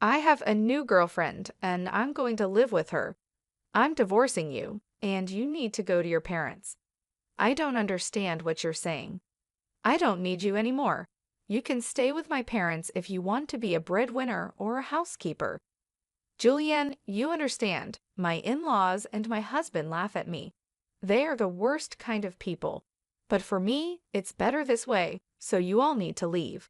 I have a new girlfriend, and I'm going to live with her. I'm divorcing you, and you need to go to your parents. I don't understand what you're saying. I don't need you anymore. You can stay with my parents if you want to be a breadwinner or a housekeeper. Julianne, you understand. My in-laws and my husband laugh at me. They are the worst kind of people. But for me, it's better this way, so you all need to leave.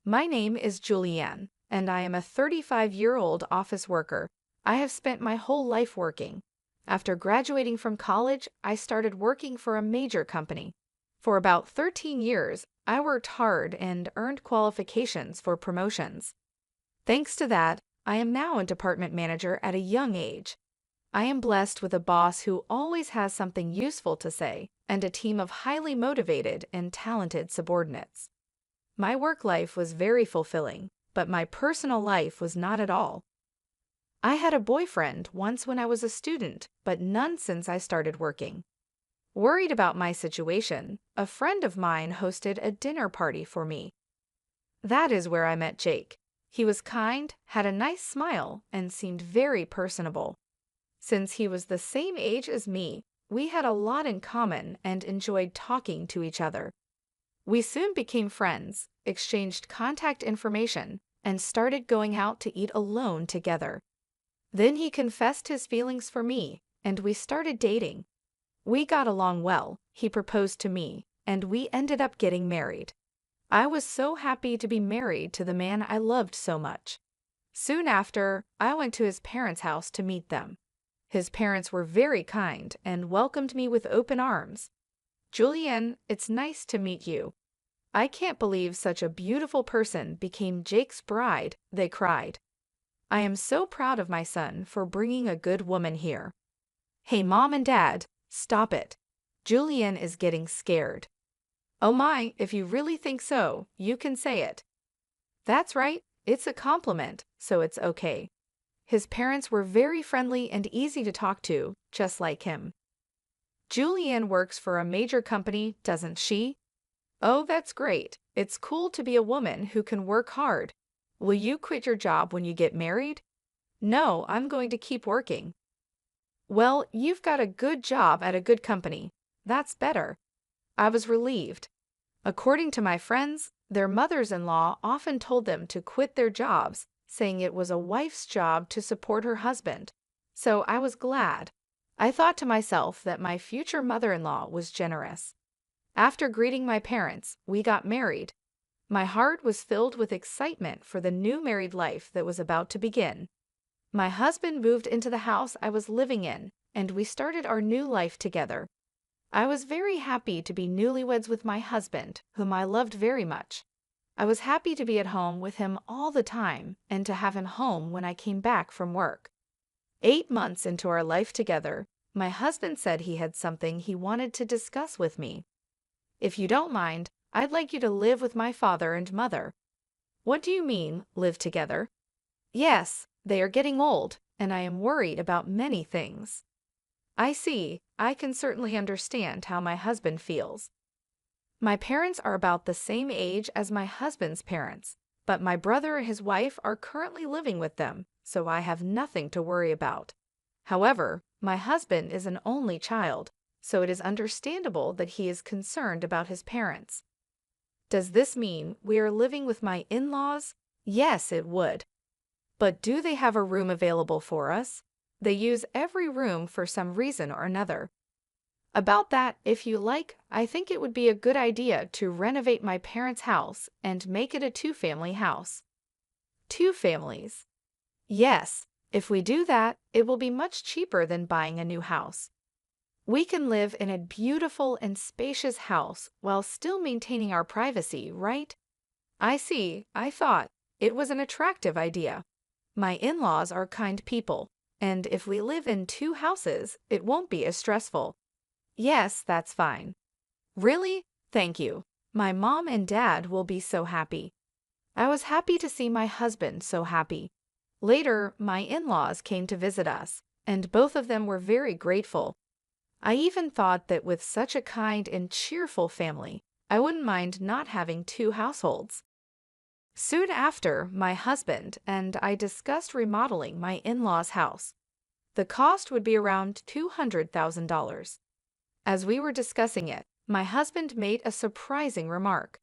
My name is Julianne, and I am a 35-year-old office worker. I have spent my whole life working. After graduating from college, I started working for a major company. For about 13 years, I worked hard and earned qualifications for promotions. Thanks to that, I am now a department manager at a young age. I am blessed with a boss who always has something useful to say and a team of highly motivated and talented subordinates. My work life was very fulfilling, but my personal life was not at all. I had a boyfriend once when I was a student, but none since I started working. Worried about my situation, a friend of mine hosted a dinner party for me. That is where I met Jake. He was kind, had a nice smile, and seemed very personable. Since he was the same age as me, we had a lot in common and enjoyed talking to each other. We soon became friends, exchanged contact information, and started going out to eat alone together. Then he confessed his feelings for me, and we started dating. We got along well, he proposed to me, and we ended up getting married. I was so happy to be married to the man I loved so much. Soon after, I went to his parents' house to meet them. His parents were very kind and welcomed me with open arms. Julianne, it's nice to meet you. I can't believe such a beautiful person became Jake's bride, they cried. I am so proud of my son for bringing a good woman here. Hey, Mom and Dad, stop it. Julianne is getting scared. Oh my, if you really think so, you can say it. That's right, it's a compliment, so it's okay. His parents were very friendly and easy to talk to, just like him. Julianne works for a major company, doesn't she? Oh, that's great. It's cool to be a woman who can work hard. Will you quit your job when you get married? No, I'm going to keep working. Well, you've got a good job at a good company. That's better. I was relieved. According to my friends, their mothers-in-law often told them to quit their jobs, saying it was a wife's job to support her husband. So I was glad. I thought to myself that my future mother-in-law was generous. After greeting my parents, we got married. My heart was filled with excitement for the new married life that was about to begin. My husband moved into the house I was living in, and we started our new life together. I was very happy to be newlyweds with my husband, whom I loved very much. I was happy to be at home with him all the time and to have him home when I came back from work. 8 months into our life together, my husband said he had something he wanted to discuss with me. If you don't mind, I'd like you to live with my father and mother. What do you mean, live together? Yes, they are getting old, and I am worried about many things. I see, I can certainly understand how my husband feels. My parents are about the same age as my husband's parents, but my brother and his wife are currently living with them, so I have nothing to worry about. However, my husband is an only child, so it is understandable that he is concerned about his parents. Does this mean we are living with my in-laws? Yes, it would. But do they have a room available for us? They use every room for some reason or another. About that, if you like, I think it would be a good idea to renovate my parents' house and make it a two-family house. 2 families. Yes, if we do that, it will be much cheaper than buying a new house. We can live in a beautiful and spacious house while still maintaining our privacy, right? I see, I thought it was an attractive idea. My in-laws are kind people, and if we live in 2 houses, it won't be as stressful. Yes, that's fine. Really? Thank you. My mom and dad will be so happy. I was happy to see my husband so happy. Later, my in-laws came to visit us, and both of them were very grateful. I even thought that with such a kind and cheerful family, I wouldn't mind not having 2 households. Soon after, my husband and I discussed remodeling my in-laws' house. The cost would be around $200,000. As we were discussing it, my husband made a surprising remark.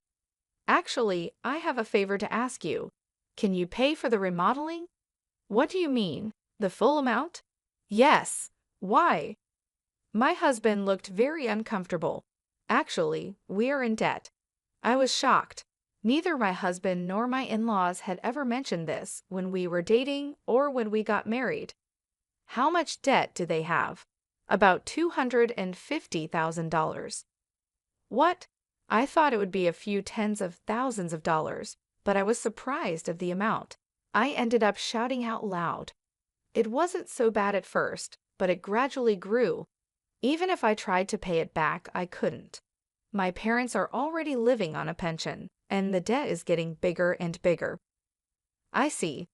Actually, I have a favor to ask you. Can you pay for the remodeling? What do you mean? The full amount? Yes. Why? My husband looked very uncomfortable. Actually, we are in debt. I was shocked. Neither my husband nor my in-laws had ever mentioned this when we were dating or when we got married. How much debt do they have? About $250,000. What? I thought it would be a few tens of thousands of dollars, but I was surprised of the amount. I ended up shouting out loud. It wasn't so bad at first, but it gradually grew. Even if I tried to pay it back, I couldn't. My parents are already living on a pension, and the debt is getting bigger and bigger. I see.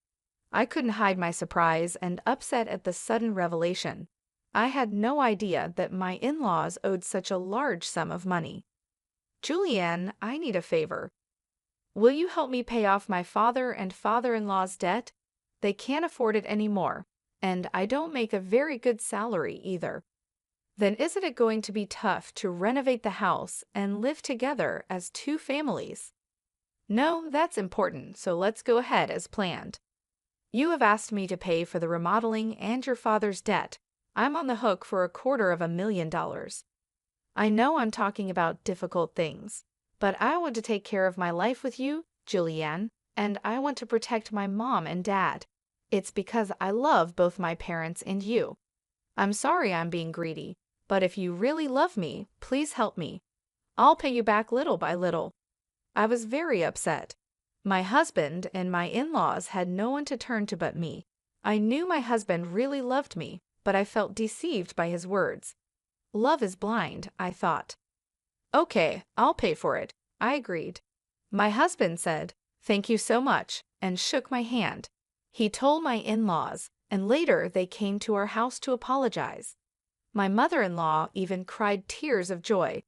I couldn't hide my surprise and upset at the sudden revelation. I had no idea that my in-laws owed such a large sum of money. Julianne, I need a favor. Will you help me pay off my father and father-in-law's debt? They can't afford it anymore, and I don't make a very good salary either. Then isn't it going to be tough to renovate the house and live together as two families? No, that's important, so let's go ahead as planned. You have asked me to pay for the remodeling and your father's debt. I'm on the hook for $250,000. I know I'm talking about difficult things, but I want to take care of my life with you, Julianne, and I want to protect my mom and dad. It's because I love both my parents and you. I'm sorry I'm being greedy, but if you really love me, please help me. I'll pay you back little by little. I was very upset. My husband and my in-laws had no one to turn to but me. I knew my husband really loved me, but I felt deceived by his words. Love is blind, I thought. Okay, I'll pay for it, I agreed. My husband said, "Thank you so much," and shook my hand. He told my in-laws, and later they came to our house to apologize. My mother-in-law even cried tears of joy.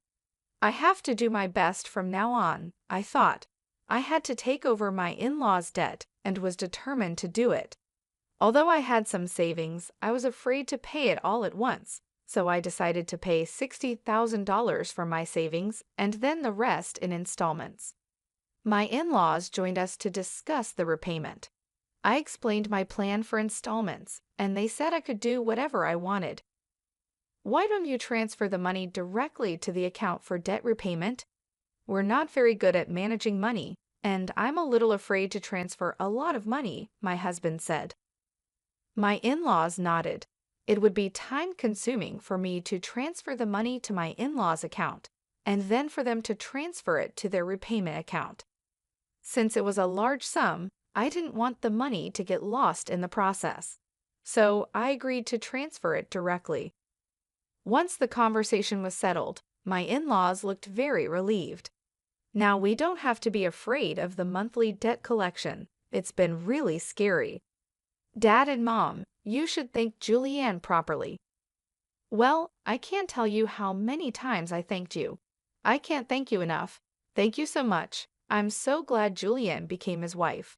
I have to do my best from now on, I thought. I had to take over my in-laws' debt and was determined to do it. Although I had some savings, I was afraid to pay it all at once, so I decided to pay $60,000 from my savings and then the rest in installments. My in-laws joined us to discuss the repayment. I explained my plan for installments, and they said I could do whatever I wanted. Why don't you transfer the money directly to the account for debt repayment? We're not very good at managing money, and I'm a little afraid to transfer a lot of money, my husband said. My in-laws nodded. It would be time-consuming for me to transfer the money to my in-laws' account, and then for them to transfer it to their repayment account. Since it was a large sum, I didn't want the money to get lost in the process, so I agreed to transfer it directly. Once the conversation was settled, my in-laws looked very relieved. Now we don't have to be afraid of the monthly debt collection. It's been really scary. Dad and Mom, you should thank Julianne properly. Well, I can't tell you how many times I thanked you. I can't thank you enough. Thank you so much. I'm so glad Julianne became his wife.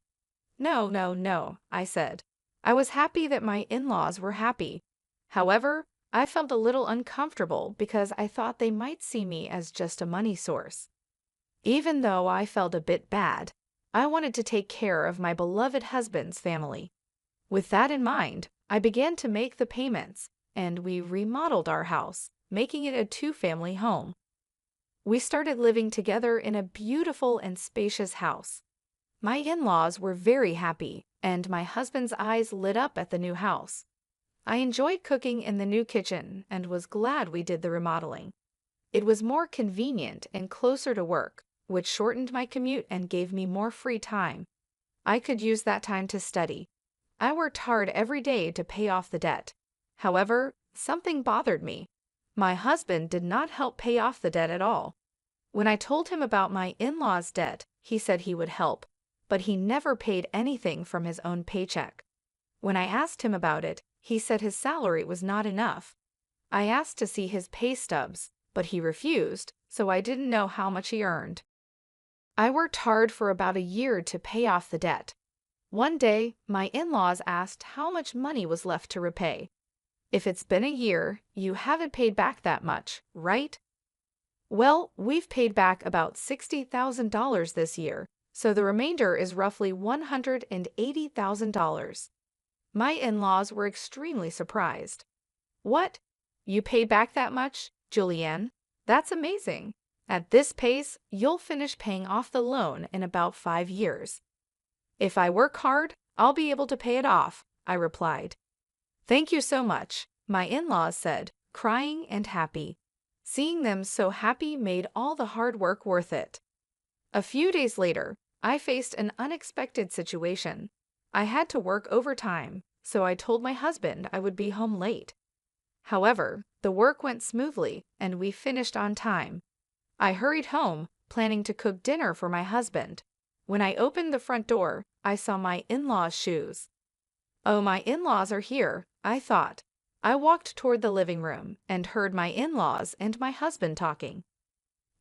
No, no, no, I said. I was happy that my in-laws were happy. However, I felt a little uncomfortable because I thought they might see me as just a money source. Even though I felt a bit bad, I wanted to take care of my beloved husband's family. With that in mind, I began to make the payments, and we remodeled our house, making it a two-family home. We started living together in a beautiful and spacious house. My in-laws were very happy, and my husband's eyes lit up at the new house. I enjoyed cooking in the new kitchen and was glad we did the remodeling. It was more convenient and closer to work, which shortened my commute and gave me more free time. I could use that time to study. I worked hard every day to pay off the debt. However, something bothered me. My husband did not help pay off the debt at all. When I told him about my in-laws' debt, he said he would help, but he never paid anything from his own paycheck. When I asked him about it, he said his salary was not enough. I asked to see his pay stubs, but he refused, so I didn't know how much he earned. I worked hard for about a year to pay off the debt. One day, my in-laws asked how much money was left to repay. If it's been a year, you haven't paid back that much, right? Well, we've paid back about $60,000 this year, so the remainder is roughly $180,000. My in-laws were extremely surprised. What? You paid back that much, Julianne? That's amazing. At this pace, you'll finish paying off the loan in about 5 years. If I work hard, I'll be able to pay it off, I replied. Thank you so much, my in-laws said, crying and happy. Seeing them so happy made all the hard work worth it. A few days later, I faced an unexpected situation. I had to work overtime, so I told my husband I would be home late. However, the work went smoothly and we finished on time. I hurried home, planning to cook dinner for my husband. When I opened the front door, I saw my in-laws' shoes. Oh, my in-laws are here, I thought. I walked toward the living room and heard my in-laws and my husband talking.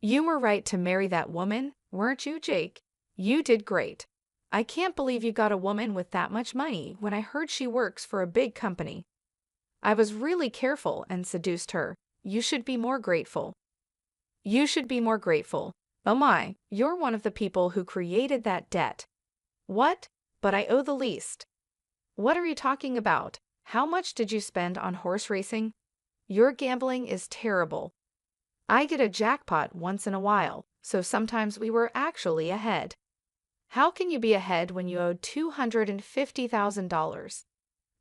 You were right to marry that woman, weren't you, Jake? You did great. I can't believe you got a woman with that much money when I heard she works for a big company. I was really careful and seduced her. You should be more grateful. You should be more grateful. Oh my, you're one of the people who created that debt. What? But I owe the least. What are you talking about? How much did you spend on horse racing? Your gambling is terrible. I get a jackpot once in a while, so sometimes we were actually ahead. How can you be ahead when you owe $250,000?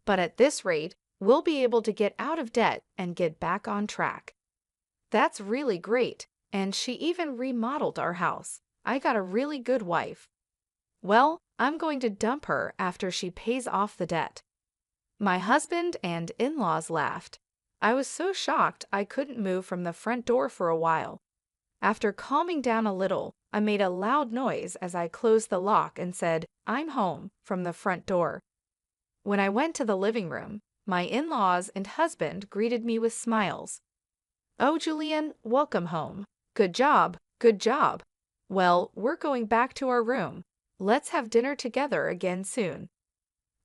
But at this rate, we'll be able to get out of debt and get back on track. That's really great, and she even remodeled our house. I got a really good wife. Well, I'm going to dump her after she pays off the debt. My husband and in-laws laughed. I was so shocked I couldn't move from the front door for a while. After calming down a little, I made a loud noise as I closed the lock and said, "I'm home," from the front door. When I went to the living room, my in-laws and husband greeted me with smiles. "Oh, Julian, welcome home. Good job, good job. Well, we're going back to our room. Let's have dinner together again soon."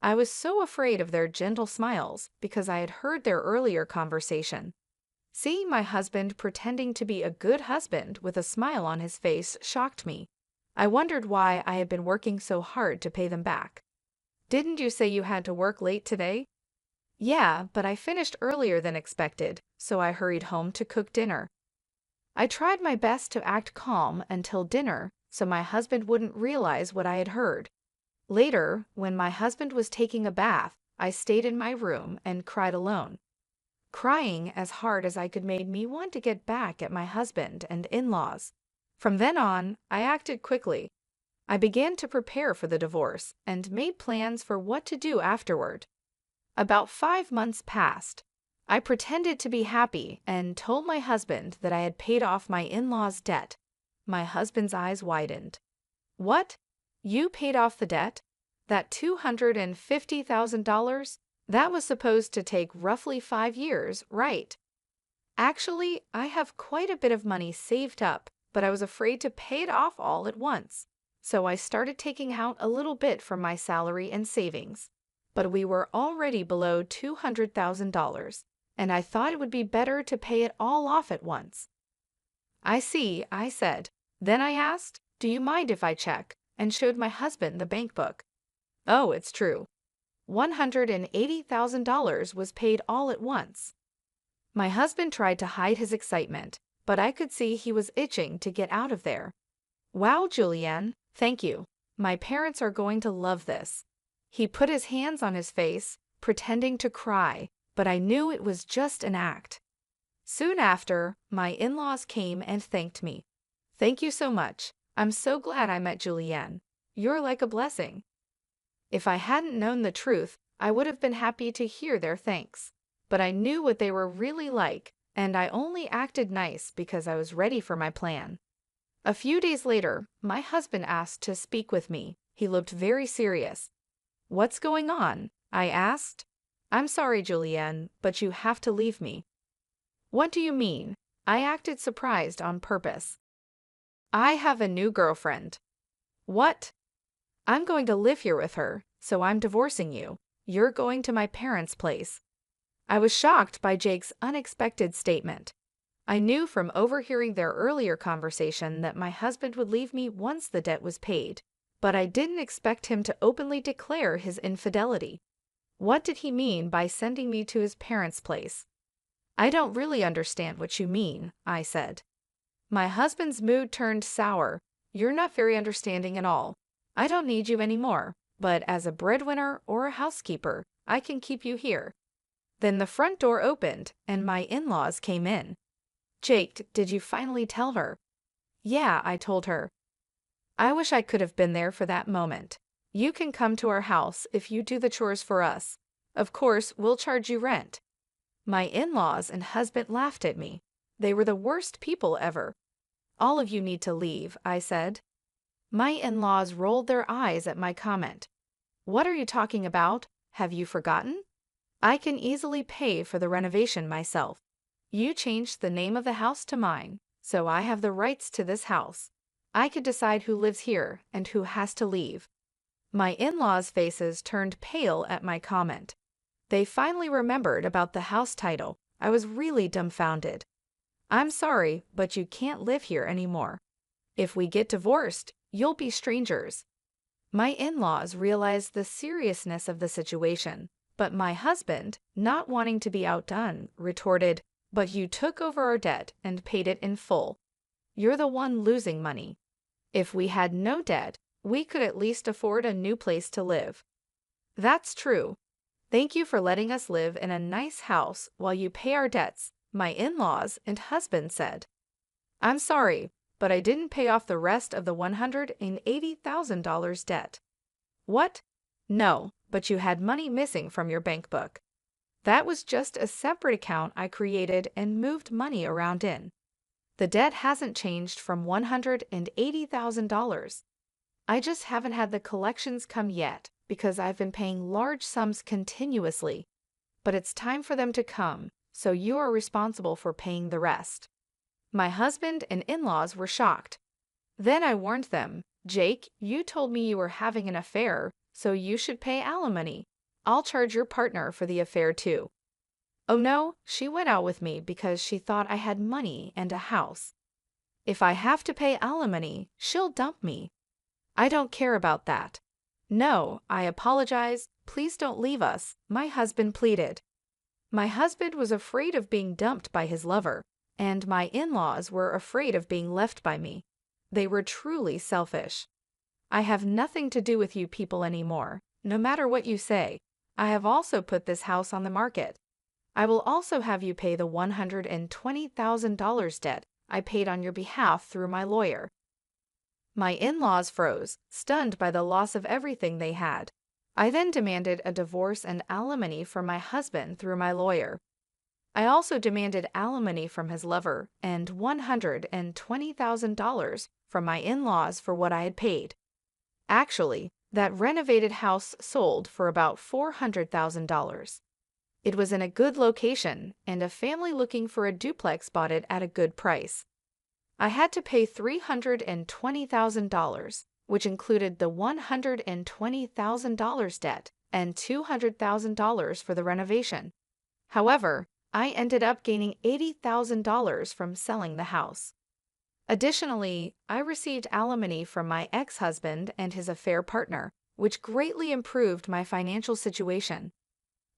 I was so afraid of their gentle smiles because I had heard their earlier conversation. Seeing my husband pretending to be a good husband with a smile on his face shocked me. I wondered why I had been working so hard to pay them back. "Didn't you say you had to work late today?" "Yeah, but I finished earlier than expected, so I hurried home to cook dinner." I tried my best to act calm until dinner, so my husband wouldn't realize what I had heard. Later, when my husband was taking a bath, I stayed in my room and cried alone. Crying as hard as I could made me want to get back at my husband and in-laws. From then on, I acted quickly. I began to prepare for the divorce and made plans for what to do afterward. About 5 months passed. I pretended to be happy and told my husband that I had paid off my in-laws' debt. My husband's eyes widened. "What? You paid off the debt? That $250,000? That was supposed to take roughly 5 years, right?" "Actually, I have quite a bit of money saved up, but I was afraid to pay it off all at once. So I started taking out a little bit from my salary and savings. But we were already below $200,000, and I thought it would be better to pay it all off at once." "I see," I said. Then I asked, "Do you mind if I check?" and showed my husband the bank book. Oh, it's true. $180,000 was paid all at once. My husband tried to hide his excitement, but I could see he was itching to get out of there. "Wow, Julianne, thank you. My parents are going to love this." He put his hands on his face, pretending to cry, but I knew it was just an act. Soon after, my in-laws came and thanked me. "Thank you so much. I'm so glad I met Julianne. You're like a blessing." If I hadn't known the truth, I would have been happy to hear their thanks. But I knew what they were really like, and I only acted nice because I was ready for my plan. A few days later, my husband asked to speak with me. He looked very serious. "What's going on?" I asked. "I'm sorry, Julianne, but you have to leave me." "What do you mean?" I acted surprised on purpose. I have a new girlfriend. What? I'm going to live here with her, so I'm divorcing you. You're going to my parents' place. I was shocked by Jake's unexpected statement. I knew from overhearing their earlier conversation that my husband would leave me once the debt was paid, but I didn't expect him to openly declare his infidelity. What did he mean by sending me to his parents' place? I don't really understand what you mean, I said. My husband's mood turned sour. You're not very understanding at all. I don't need you anymore, but as a breadwinner or a housekeeper, I can keep you here. Then the front door opened, and my in-laws came in. Jake, did you finally tell her? Yeah, I told her. I wish I could have been there for that moment. You can come to our house if you do the chores for us. Of course, we'll charge you rent. My in-laws and husband laughed at me. They were the worst people ever. All of you need to leave, I said. My in-laws rolled their eyes at my comment. What are you talking about? Have you forgotten? I can easily pay for the renovation myself. You changed the name of the house to mine, so I have the rights to this house. I could decide who lives here and who has to leave. My in-laws' faces turned pale at my comment. They finally remembered about the house title. I was really dumbfounded. I'm sorry, but you can't live here anymore. If we get divorced, you'll be strangers. My in-laws realized the seriousness of the situation, but my husband, not wanting to be outdone, retorted, "But you took over our debt and paid it in full. You're the one losing money. If we had no debt, we could at least afford a new place to live." That's true. Thank you for letting us live in a nice house while you pay our debts, my in-laws and husband said. I'm sorry, but I didn't pay off the rest of the $180,000 debt. What? No, but you had money missing from your bank book. That was just a separate account I created and moved money around in. The debt hasn't changed from $180,000. I just haven't had the collections come yet because I've been paying large sums continuously. But it's time for them to come, so you are responsible for paying the rest. My husband and in-laws were shocked. Then I warned them, Jake, you told me you were having an affair, so you should pay alimony. I'll charge your partner for the affair too. Oh no, she went out with me because she thought I had money and a house. If I have to pay alimony, she'll dump me. I don't care about that. No, I apologize. Please don't leave us, my husband pleaded. My husband was afraid of being dumped by his lover, and my in-laws were afraid of being left by me. They were truly selfish. I have nothing to do with you people anymore, no matter what you say. I have also put this house on the market. I will also have you pay the $120,000 debt I paid on your behalf through my lawyer. My in-laws froze, stunned by the loss of everything they had. I then demanded a divorce and alimony from my husband through my lawyer. I also demanded alimony from his lover and $120,000 from my in-laws for what I had paid. Actually, that renovated house sold for about $400,000. It was in a good location, and a family looking for a duplex bought it at a good price. I had to pay $320,000, which included the $120,000 debt and $200,000 for the renovation. However, I ended up gaining $80,000 from selling the house. Additionally, I received alimony from my ex-husband and his affair partner, which greatly improved my financial situation.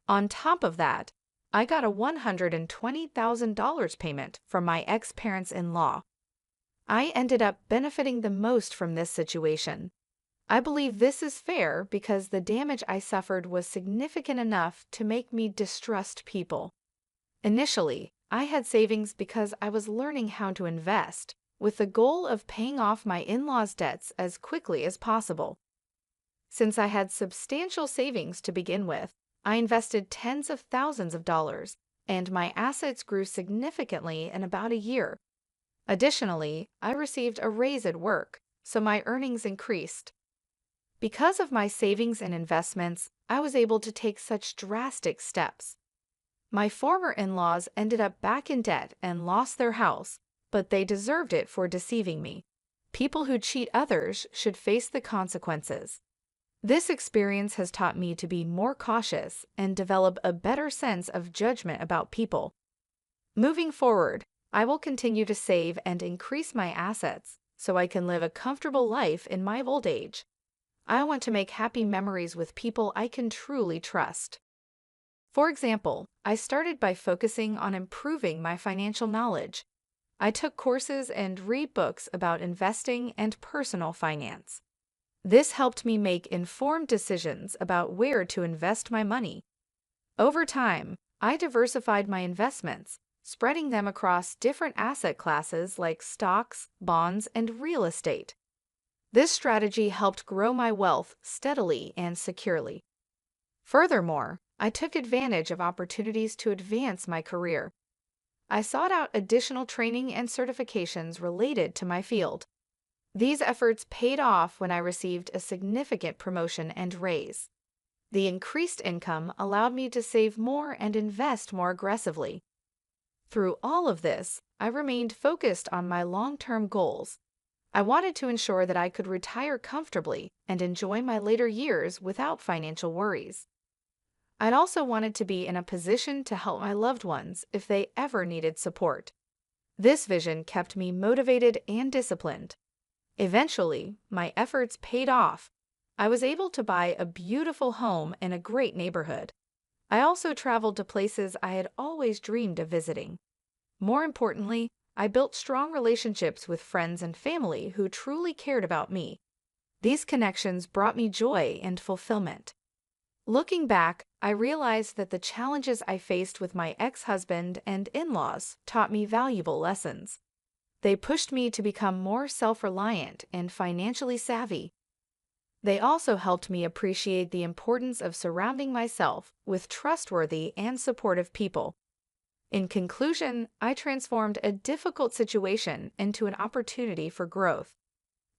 On top of that, I got a $120,000 payment from my ex-parents-in-law. I ended up benefiting the most from this situation. I believe this is fair because the damage I suffered was significant enough to make me distrust people. Initially, I had savings because I was learning how to invest, with the goal of paying off my in-laws' debts as quickly as possible. Since I had substantial savings to begin with, I invested tens of thousands of dollars, and my assets grew significantly in about a year. Additionally, I received a raise at work, so my earnings increased. Because of my savings and investments, I was able to take such drastic steps. My former in-laws ended up back in debt and lost their house, but they deserved it for deceiving me. People who cheat others should face the consequences. This experience has taught me to be more cautious and develop a better sense of judgment about people. Moving forward, I will continue to save and increase my assets so I can live a comfortable life in my old age. I want to make happy memories with people I can truly trust. For example, I started by focusing on improving my financial knowledge. I took courses and read books about investing and personal finance. This helped me make informed decisions about where to invest my money. Over time, I diversified my investments, spreading them across different asset classes like stocks, bonds, and real estate. This strategy helped grow my wealth steadily and securely. Furthermore, I took advantage of opportunities to advance my career. I sought out additional training and certifications related to my field. These efforts paid off when I received a significant promotion and raise. The increased income allowed me to save more and invest more aggressively. Through all of this, I remained focused on my long-term goals. I wanted to ensure that I could retire comfortably and enjoy my later years without financial worries. I'd also wanted to be in a position to help my loved ones if they ever needed support. This vision kept me motivated and disciplined. Eventually, my efforts paid off. I was able to buy a beautiful home in a great neighborhood. I also traveled to places I had always dreamed of visiting. More importantly, I built strong relationships with friends and family who truly cared about me. These connections brought me joy and fulfillment. Looking back, I realized that the challenges I faced with my ex-husband and in-laws taught me valuable lessons. They pushed me to become more self-reliant and financially savvy. They also helped me appreciate the importance of surrounding myself with trustworthy and supportive people. In conclusion, I transformed a difficult situation into an opportunity for growth.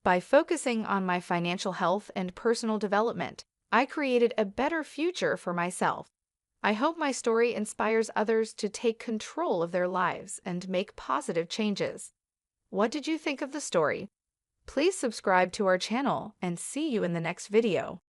By focusing on my financial health and personal development, I created a better future for myself. I hope my story inspires others to take control of their lives and make positive changes. What did you think of the story? Please subscribe to our channel and see you in the next video.